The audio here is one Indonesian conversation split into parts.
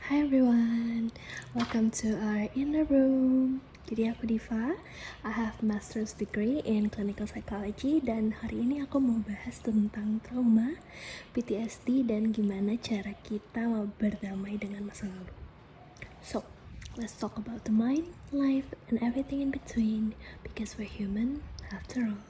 Hi everyone, welcome to our inner room. Jadi aku Diva, I have master's degree in clinical psychology dan hari ini aku mau bahas tentang trauma, PTSD dan gimana cara kita mau berdamai dengan masa lalu. So, let's talk about the mind, life, and everything in between because we're human after all.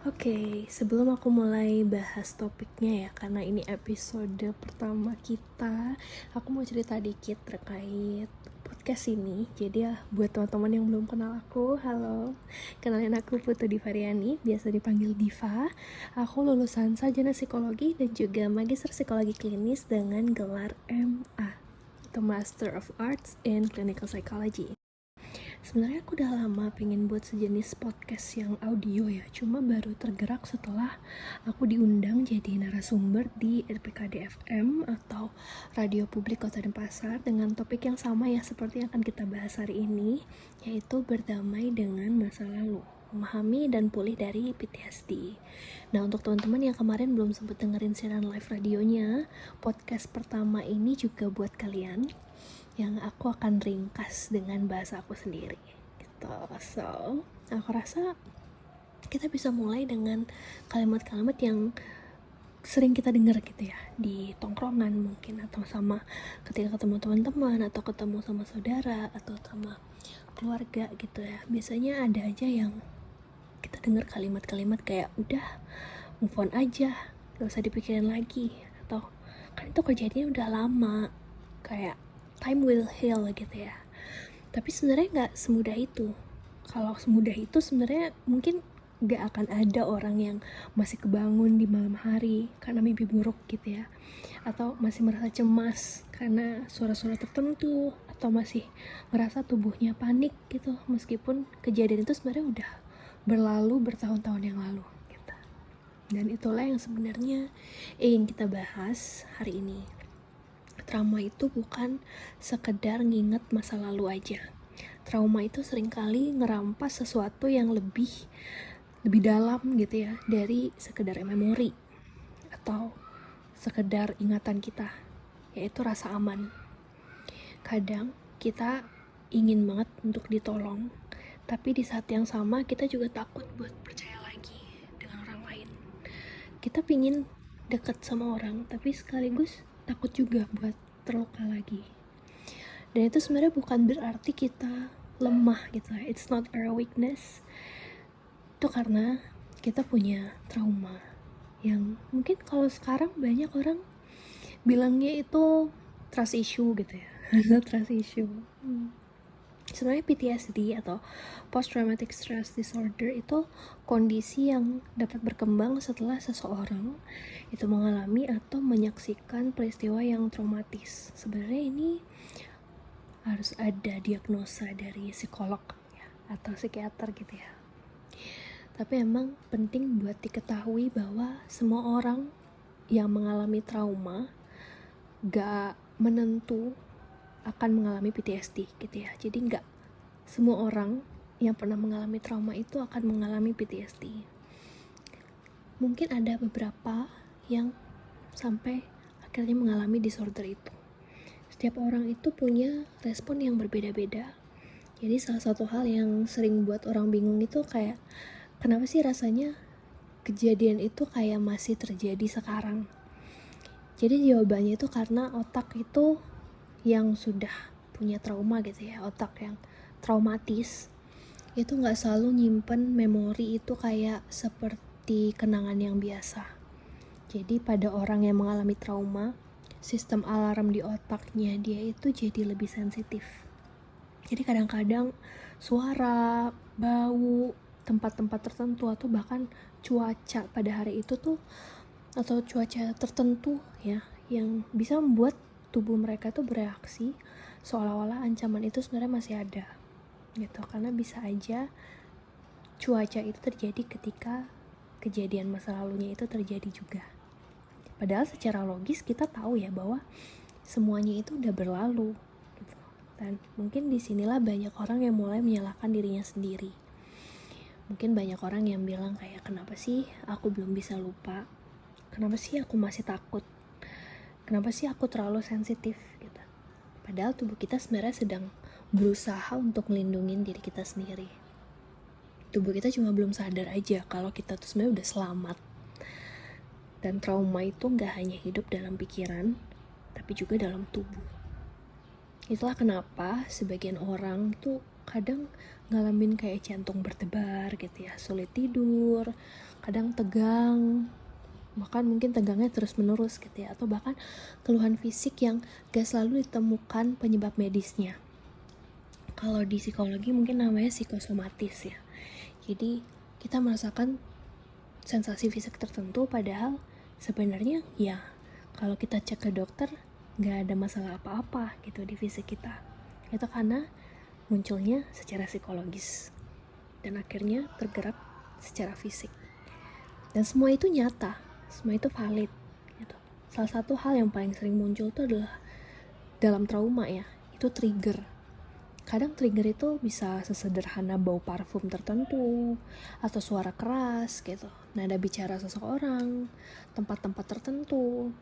Oke, sebelum aku mulai bahas topiknya ya, karena ini episode pertama kita, aku mau cerita dikit terkait podcast ini. Jadi ya, buat teman-teman yang belum kenal aku, halo, kenalin aku Putu Divariani, biasa dipanggil Diva. Aku lulusan sarjana psikologi dan juga magister psikologi klinis dengan gelar MA, atau Master of Arts in Clinical Psychology. Sebenarnya aku udah lama pengen buat sejenis podcast yang audio ya, cuma baru tergerak setelah aku diundang jadi narasumber di RPKD FM atau Radio Publik Kota Denpasar dengan topik yang sama ya seperti yang akan kita bahas hari ini, yaitu berdamai dengan masa lalu, memahami dan pulih dari PTSD. Nah, untuk teman-teman yang kemarin belum sempat dengerin siaran live radionya, podcast pertama ini juga buat kalian yang aku akan ringkas dengan bahasa aku sendiri gitu. So, aku rasa kita bisa mulai dengan kalimat-kalimat yang sering kita dengar gitu ya di tongkrongan mungkin, atau sama ketika ketemu teman-teman, atau ketemu sama saudara, atau sama keluarga gitu ya. Biasanya ada aja yang kita dengar kalimat-kalimat kayak udah move on aja, gak usah dipikirin lagi, atau kan itu kejadiannya udah lama, kayak time will heal gitu ya. Tapi sebenarnya nggak semudah itu. Kalau semudah itu sebenarnya mungkin nggak akan ada orang yang masih kebangun di malam hari karena mimpi buruk gitu ya, atau masih merasa cemas karena suara-suara tertentu, atau masih merasa tubuhnya panik gitu meskipun kejadian itu sebenarnya udah berlalu bertahun-tahun yang lalu gitu. Dan itulah yang sebenarnya ingin kita bahas hari ini. Trauma itu bukan sekedar nginget masa lalu aja. Trauma itu seringkali ngerampas sesuatu yang lebih dalam gitu ya, dari sekedar memori atau sekedar ingatan kita, yaitu rasa aman. Kadang kita ingin banget untuk ditolong, tapi di saat yang sama kita juga takut buat percaya lagi dengan orang lain. Kita pingin deket sama orang, tapi sekaligus takut juga buat terluka lagi. Dan itu sebenarnya bukan berarti kita lemah gitu ya. It's not our weakness. Itu karena kita punya trauma yang mungkin kalau sekarang banyak orang bilangnya itu trust issue gitu ya. Trust issue. Sebenarnya PTSD atau Post Traumatic Stress Disorder itu kondisi yang dapat berkembang setelah seseorang itu mengalami atau menyaksikan peristiwa yang traumatis. Sebenarnya ini harus ada diagnosa dari psikolog ya, atau psikiater gitu ya. Tapi emang penting buat diketahui bahwa semua orang yang mengalami trauma gak menentu akan mengalami PTSD gitu ya. Jadi gak semua orang yang pernah mengalami trauma itu akan mengalami PTSD. Mungkin ada beberapa yang sampai akhirnya mengalami disorder itu. Setiap orang itu punya respon yang berbeda-beda. Jadi salah satu hal yang sering buat orang bingung itu kayak, kenapa sih rasanya kejadian itu kayak masih terjadi sekarang? Jadi jawabannya itu karena otak itu yang sudah punya trauma gitu ya, otak yang traumatis itu gak selalu nyimpen memori itu kayak seperti kenangan yang biasa. Jadi pada orang yang mengalami trauma, sistem alarm di otaknya dia itu jadi lebih sensitif. Jadi kadang-kadang suara, bau, tempat-tempat tertentu, atau bahkan cuaca pada hari itu tuh, atau cuaca tertentu ya, yang bisa membuat tubuh mereka tuh bereaksi seolah-olah ancaman itu sebenarnya masih ada gitu. Karena bisa aja cuaca itu terjadi ketika kejadian masa lalunya itu terjadi juga. Padahal secara logis kita tahu ya bahwa semuanya itu udah berlalu gitu. Dan mungkin disinilah banyak orang yang mulai menyalahkan dirinya sendiri Mungkin banyak orang yang bilang kayak, kenapa sih aku belum bisa lupa? Kenapa sih aku masih takut? Kenapa sih aku terlalu sensitif gitu? Padahal tubuh kita sebenarnya sedang berusaha untuk melindungi diri kita sendiri. Tubuh kita cuma belum sadar aja kalau kita tuh sebenarnya udah selamat. Dan trauma itu gak hanya hidup dalam pikiran, tapi juga dalam tubuh. Itulah kenapa sebagian orang tuh kadang ngalamin kayak jantung berdebar gitu ya, sulit tidur, kadang tegang, bahkan mungkin tegangnya terus menerus gitu ya, atau bahkan keluhan fisik yang gak selalu ditemukan penyebab medisnya. Kalau di psikologi mungkin namanya psikosomatis ya. Jadi kita merasakan sensasi fisik tertentu, padahal sebenarnya ya kalau kita cek ke dokter gak ada masalah apa-apa gitu di fisik kita. Itu karena munculnya secara psikologis dan akhirnya tergerak secara fisik. Dan semua itu nyata, semua itu valid gitu. Salah satu hal yang paling sering muncul itu adalah dalam trauma ya, itu trigger. Kadang trigger itu bisa sesederhana bau parfum tertentu, atau suara keras gitu, nada bicara seseorang, tempat-tempat tertentu.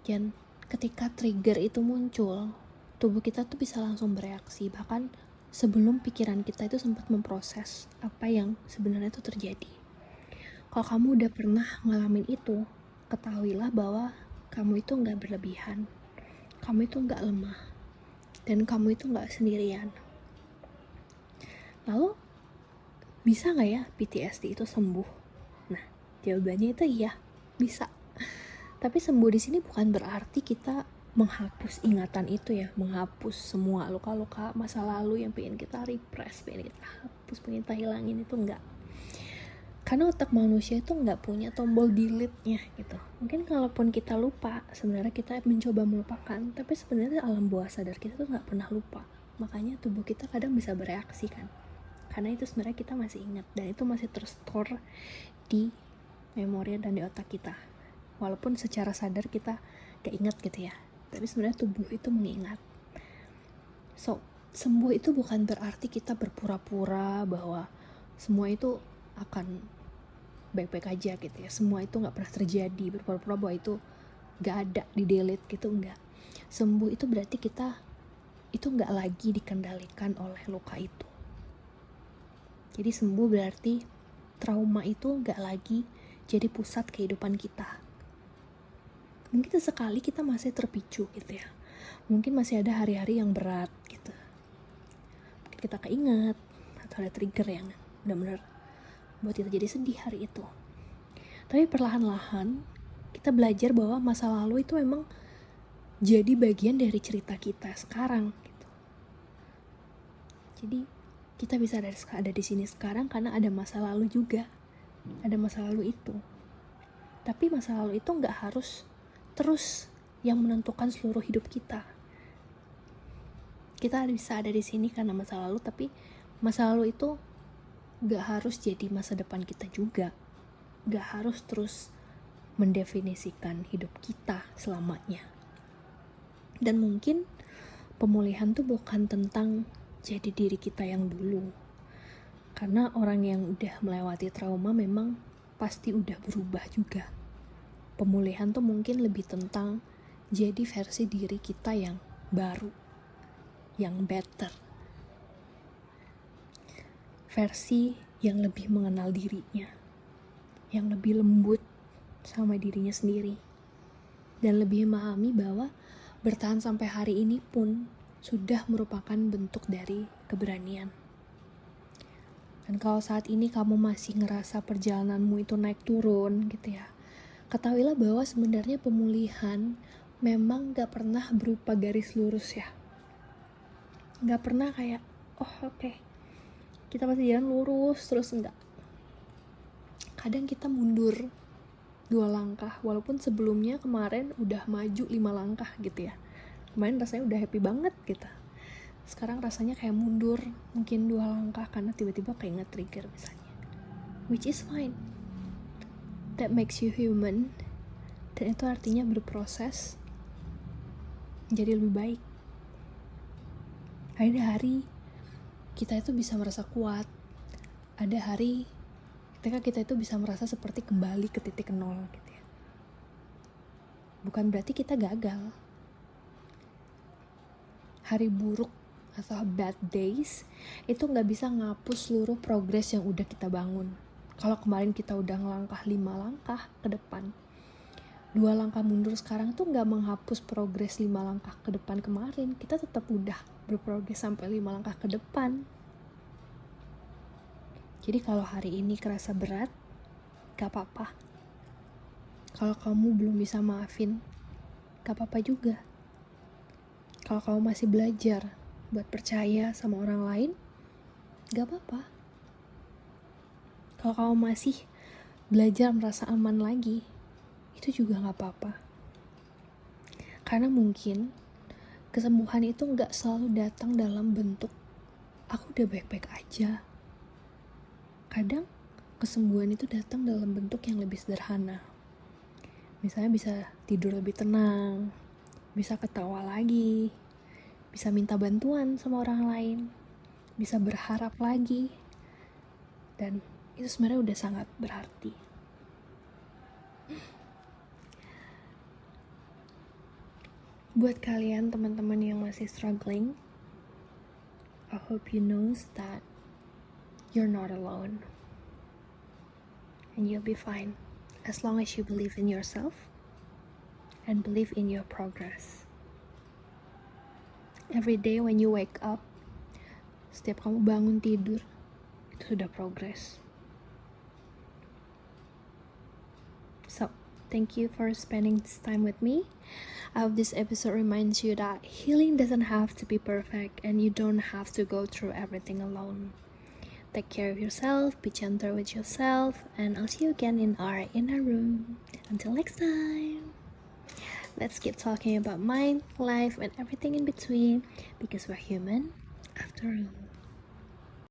Dan ketika trigger itu muncul, tubuh kita tuh bisa langsung bereaksi, bahkan sebelum pikiran kita itu sempat memproses apa yang sebenarnya itu terjadi. Kalau kamu udah pernah ngalamin itu, ketahuilah bahwa kamu itu gak berlebihan, kamu itu gak lemah, dan kamu itu gak sendirian. Lalu, bisa gak ya PTSD itu sembuh? Nah, jawabannya itu iya, bisa. Tapi sembuh di sini bukan berarti kita menghapus ingatan itu ya, menghapus semua luka-luka masa lalu yang pengen kita repress, pengen kita hapus, pengen kita hilangin, itu enggak. Karena otak manusia itu enggak punya tombol delete-nya gitu. Mungkin kalaupun kita lupa, sebenarnya kita mencoba melupakan, tapi sebenarnya alam bawah sadar kita tuh enggak pernah lupa. Makanya tubuh kita kadang bisa bereaksi kan. Karena itu sebenarnya kita masih ingat, dan itu masih terstore di memori dan di otak kita. Walaupun secara sadar kita gak ingat gitu ya, tapi sebenarnya tubuh itu mengingat. So, sembuh itu bukan berarti kita berpura-pura bahwa semua itu akan baik-baik aja gitu ya, semua itu gak pernah terjadi, berpura-pura bahwa itu gak ada, di delete gitu, enggak. Sembuh itu berarti kita itu gak lagi dikendalikan oleh luka itu. Jadi sembuh berarti trauma itu gak lagi jadi pusat kehidupan kita. Mungkin sesekali kita masih terpicu gitu ya, mungkin masih ada hari-hari yang berat gitu, mungkin kita keinget atau ada trigger yang benar-benar buat kita jadi sedih hari itu. Tapi perlahan-lahan kita belajar bahwa masa lalu itu memang jadi bagian dari cerita kita sekarang gitu. Jadi kita bisa ada di sini sekarang karena ada masa lalu juga, ada masa lalu itu. Tapi masa lalu itu nggak harus terus yang menentukan seluruh hidup kita. Kita bisa ada di sini karena masa lalu, tapi masa lalu itu gak harus jadi masa depan kita juga. Gak harus terus mendefinisikan hidup kita selamanya. Dan mungkin pemulihan tuh bukan tentang jadi diri kita yang dulu. Karena orang yang udah melewati trauma memang pasti udah berubah juga. Pemulihan tuh mungkin lebih tentang jadi versi diri kita yang baru, yang better. Versi yang lebih mengenal dirinya, yang lebih lembut sama dirinya sendiri, dan lebih memahami bahwa bertahan sampai hari ini pun sudah merupakan bentuk dari keberanian. Dan kalau saat ini kamu masih ngerasa perjalananmu itu naik turun gitu ya, ketahuilah bahwa sebenarnya pemulihan memang gak pernah berupa garis lurus ya. Gak pernah kayak, oke, kita pasti jalan lurus terus, enggak. Kadang kita mundur 2 langkah, walaupun sebelumnya kemarin udah maju 5 langkah gitu ya. Kemarin rasanya udah happy banget gitu. Sekarang rasanya kayak mundur mungkin 2 langkah karena tiba-tiba kayak nge-trigger misalnya. Which is fine. That makes you human. Dan itu artinya berproses jadi lebih baik. Ada hari kita itu bisa merasa kuat, ada hari ketika kita itu bisa merasa seperti kembali ke titik nol gitu ya. Bukan berarti kita gagal. Hari buruk atau bad days itu gak bisa ngapus seluruh progres yang udah kita bangun. Kalau kemarin kita udah ngelangkah 5 langkah ke depan, 2 langkah mundur sekarang tuh gak menghapus progres 5 langkah ke depan kemarin. Kita tetap udah berprogres sampai 5 langkah ke depan. Jadi kalau hari ini kerasa berat, gak apa-apa. Kalau kamu belum bisa maafin, gak apa-apa juga. Kalau kamu masih belajar buat percaya sama orang lain, gak apa-apa. Kalau kamu masih belajar merasa aman lagi, itu juga gak apa-apa. Karena mungkin kesembuhan itu gak selalu datang dalam bentuk aku udah baik-baik aja. Kadang kesembuhan itu datang dalam bentuk yang lebih sederhana. Misalnya bisa tidur lebih tenang, bisa ketawa lagi, bisa minta bantuan sama orang lain, bisa berharap lagi. Dan itu sebenarnya udah sangat berarti. Buat kalian teman-teman yang masih struggling, I hope you know that you're not alone. And you'll be fine as long as you believe in yourself and believe in your progress. Every day when you wake up, setiap kamu bangun tidur, itu sudah progress. So, thank you for spending this time with me. I hope this episode reminds you that healing doesn't have to be perfect and you don't have to go through everything alone. Take care of yourself, be gentle with yourself, and I'll see you again in our inner room. Until next time. Let's keep talking about mind, life, and everything in between because we're human after all.